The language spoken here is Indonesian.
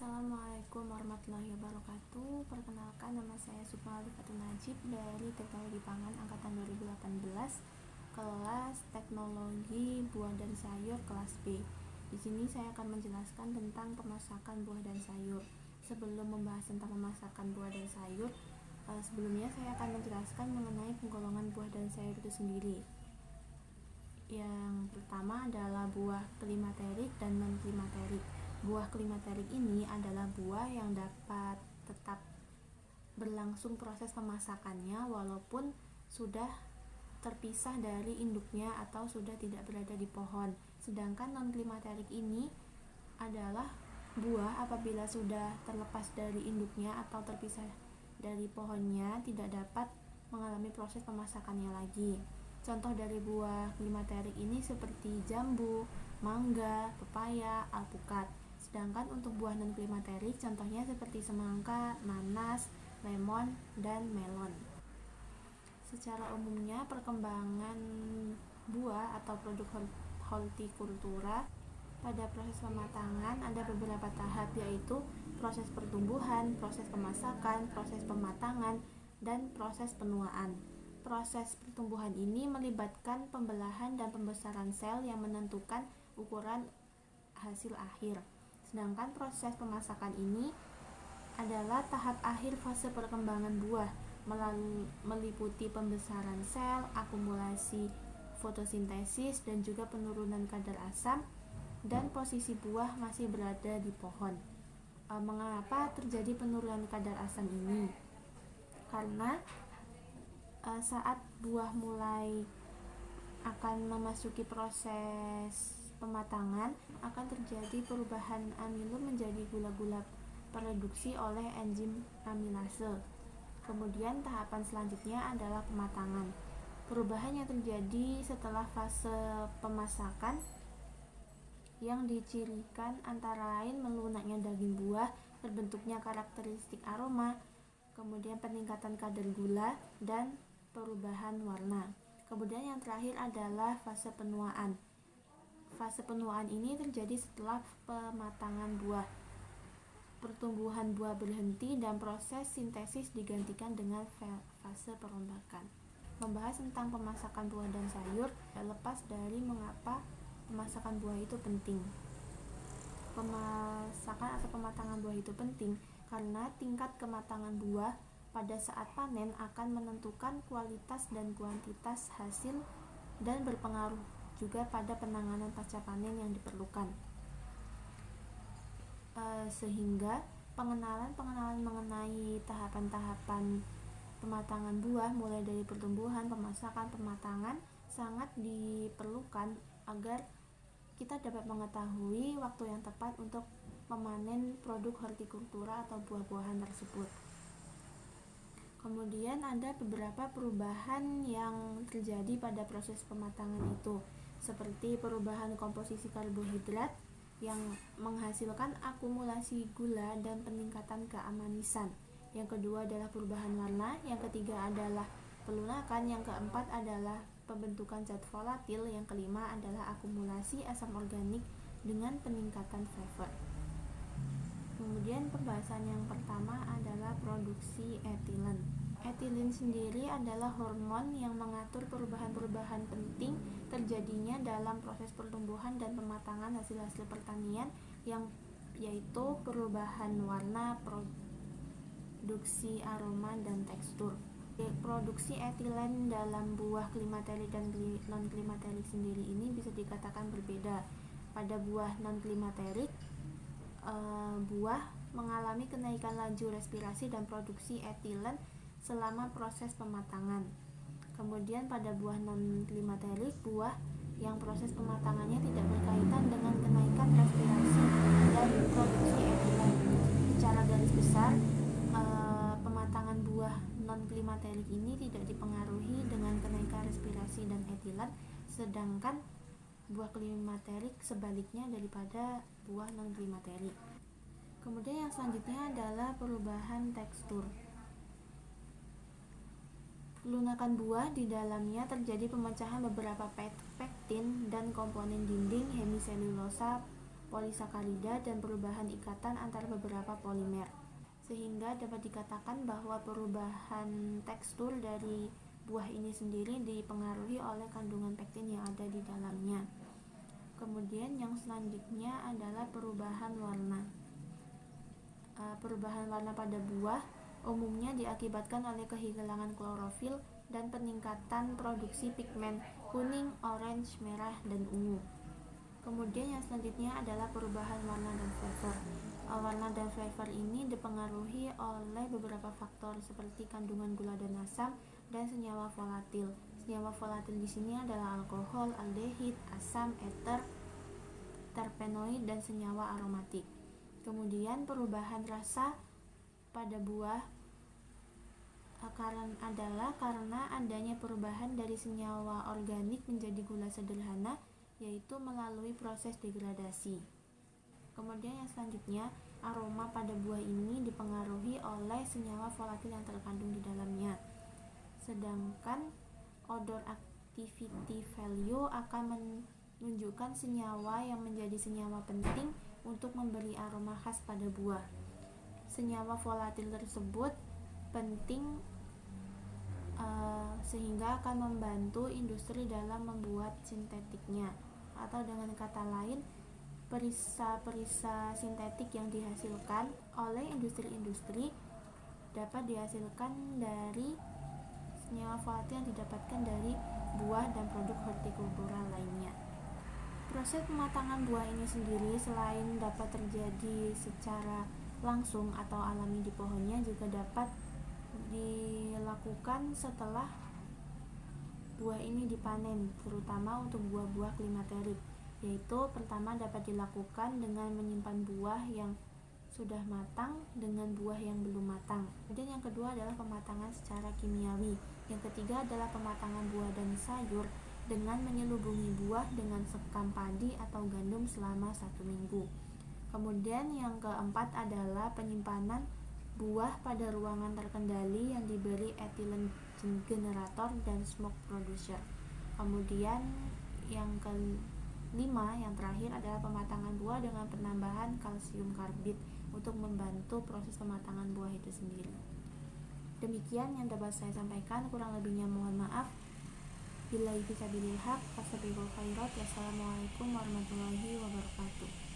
Assalamualaikum warahmatullahi wabarakatuh. Perkenalkan, nama saya Sukma Alifatul Najib dari Teknologi Pangan Angkatan 2018, kelas Teknologi Buah dan Sayur kelas B. Di sini saya akan menjelaskan tentang pemasakan buah dan sayur. Sebelum membahas tentang pemasakan buah dan sayur, sebelumnya saya akan menjelaskan mengenai penggolongan buah dan sayur itu sendiri. Yang pertama adalah buah klimaterik dan non-klimaterik. Buah klimaterik ini adalah buah yang dapat tetap berlangsung proses pemasakannya walaupun sudah terpisah dari induknya atau sudah tidak berada di pohon. Sedangkan non-klimaterik ini adalah buah apabila sudah terlepas dari induknya atau terpisah dari pohonnya, tidak dapat mengalami proses pemasakannya lagi. Contoh dari buah klimaterik ini seperti jambu, mangga, pepaya, alpukat. Sedangkan untuk buah non-klimaterik contohnya seperti semangka, nanas, lemon, dan melon. Secara umumnya perkembangan buah atau produk hortikultura pada proses pematangan ada beberapa tahap, yaitu proses pertumbuhan, proses pemasakan, proses pematangan, dan proses penuaan. Proses pertumbuhan ini melibatkan pembelahan dan pembesaran sel yang menentukan ukuran hasil akhir. Sedangkan proses pemasakan ini adalah tahap akhir fase perkembangan buah, meliputi pembesaran sel, akumulasi fotosintesis, dan juga penurunan kadar asam, dan posisi buah masih berada di pohon. Mengapa terjadi penurunan kadar asam ini? Karena saat buah mulai akan memasuki proses pematangan, akan terjadi perubahan amilum menjadi gula-gula produksi oleh enzim amilase. Kemudian tahapan selanjutnya adalah pematangan. Perubahan yang terjadi setelah fase pemasakan yang dicirikan antara lain melunaknya daging buah, terbentuknya karakteristik aroma, kemudian peningkatan kadar gula, dan perubahan warna. Kemudian yang terakhir adalah fase penuaan. Fase penuaan ini terjadi setelah pematangan buah. Pertumbuhan buah berhenti dan proses sintesis digantikan dengan fase perombakan. Membahas tentang pemasakan buah dan sayur lepas dari mengapa pemasakan buah itu penting. Pemasakan atau pematangan buah itu penting karena tingkat kematangan buah pada saat panen akan menentukan kualitas dan kuantitas hasil dan berpengaruh juga pada penanganan pasca panen yang diperlukan. Sehingga pengenalan mengenai tahapan-tahapan pematangan buah mulai dari pertumbuhan, pemasakan, pematangan sangat diperlukan agar kita dapat mengetahui waktu yang tepat untuk memanen produk hortikultura atau buah-buahan tersebut. Kemudian ada beberapa perubahan yang terjadi pada proses pematangan itu, seperti perubahan komposisi karbohidrat yang menghasilkan akumulasi gula dan peningkatan keamanisan. Yang kedua adalah perubahan warna, yang ketiga adalah pelunakan, yang keempat adalah pembentukan zat volatil, yang kelima adalah akumulasi asam organik dengan peningkatan flavor. Kemudian pembahasan yang pertama adalah produksi etilen. Etilen sendiri adalah hormon yang mengatur perubahan-perubahan penting terjadinya dalam proses pertumbuhan dan pematangan hasil-hasil pertanian, yaitu perubahan warna, produksi aroma, dan tekstur. Produksi etilen dalam buah klimaterik dan non-klimaterik sendiri ini bisa dikatakan berbeda. Pada buah non-klimaterik, buah mengalami kenaikan laju respirasi dan produksi etilen selama proses pematangan. Kemudian pada buah non-klimaterik, buah yang proses pematangannya tidak berkaitan dengan kenaikan respirasi dan produksi etilen. Secara garis besar, pematangan buah non-klimaterik ini tidak dipengaruhi dengan kenaikan respirasi dan etilen, sedangkan buah klimaterik sebaliknya daripada buah non-klimaterik. Kemudian yang selanjutnya adalah perubahan tekstur. Pelunakan buah di dalamnya terjadi pemecahan beberapa pektin dan komponen dinding hemiselulosa polisakarida, dan perubahan ikatan antara beberapa polimer. Sehingga dapat dikatakan bahwa perubahan tekstur dari buah ini sendiri dipengaruhi oleh kandungan pektin yang ada di dalamnya. Kemudian yang selanjutnya adalah perubahan warna. Perubahan warna pada buah umumnya diakibatkan oleh kehilangan klorofil dan peningkatan produksi pigmen kuning, orange, merah, dan ungu. Kemudian yang selanjutnya adalah perubahan warna dan flavor. Warna dan flavor ini dipengaruhi oleh beberapa faktor seperti kandungan gula dan asam dan senyawa volatil. Senyawa volatil di sini adalah alkohol, aldehid, asam, eter, terpenoid, dan senyawa aromatik. Kemudian perubahan rasa pada buah karena adanya perubahan dari senyawa organik menjadi gula sederhana, yaitu melalui proses degradasi. Kemudian yang selanjutnya, aroma pada buah ini dipengaruhi oleh senyawa volatil yang terkandung di dalamnya. Sedangkan odor activity value akan menunjukkan senyawa yang menjadi senyawa penting untuk memberi aroma khas pada buah. Senyawa volatil tersebut penting sehingga akan membantu industri dalam membuat sintetiknya, atau dengan kata lain, perisa-perisa sintetik yang dihasilkan oleh industri-industri dapat dihasilkan dari senyawa volatil yang didapatkan dari buah dan produk hortikultura lainnya. Proses pematangan buah ini sendiri selain dapat terjadi secara langsung atau alami di pohonnya, juga dapat dilakukan setelah buah ini dipanen, terutama untuk buah-buah klimaterik, yaitu pertama dapat dilakukan dengan menyimpan buah yang sudah matang dengan buah yang belum matang. Kemudian yang kedua adalah pematangan secara kimiawi. Yang ketiga adalah pematangan buah dan sayur dengan menyelubungi buah dengan sekam padi atau gandum selama 1 minggu. Kemudian yang keempat adalah penyimpanan buah pada ruangan terkendali yang diberi ethylene generator dan smoke producer. Kemudian yang kelima, yang terakhir adalah pematangan buah dengan penambahan kalsium karbit untuk membantu proses pematangan buah itu sendiri. Demikian yang dapat saya sampaikan, kurang lebihnya mohon maaf. Billahi fisabilil haq, fastabiqul khairat. Wassalamualaikum warahmatullahi wabarakatuh.